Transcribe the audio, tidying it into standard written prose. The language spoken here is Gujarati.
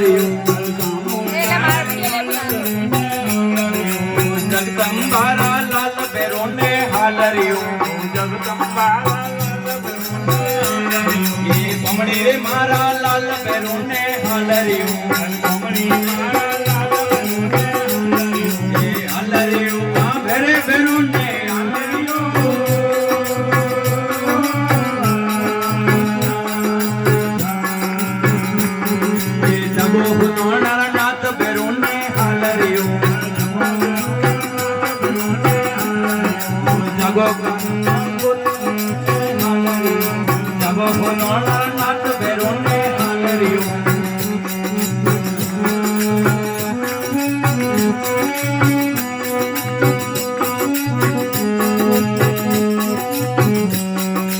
હાલરિયું જગદંબારા લાલ બેરોને હાલરિયું કમળી રે મારા લાલ બેરોને હાલરિયું હાલરિયું આ ભેરે બેરોને નાથ બેરોને હાલરિયું જગો જગો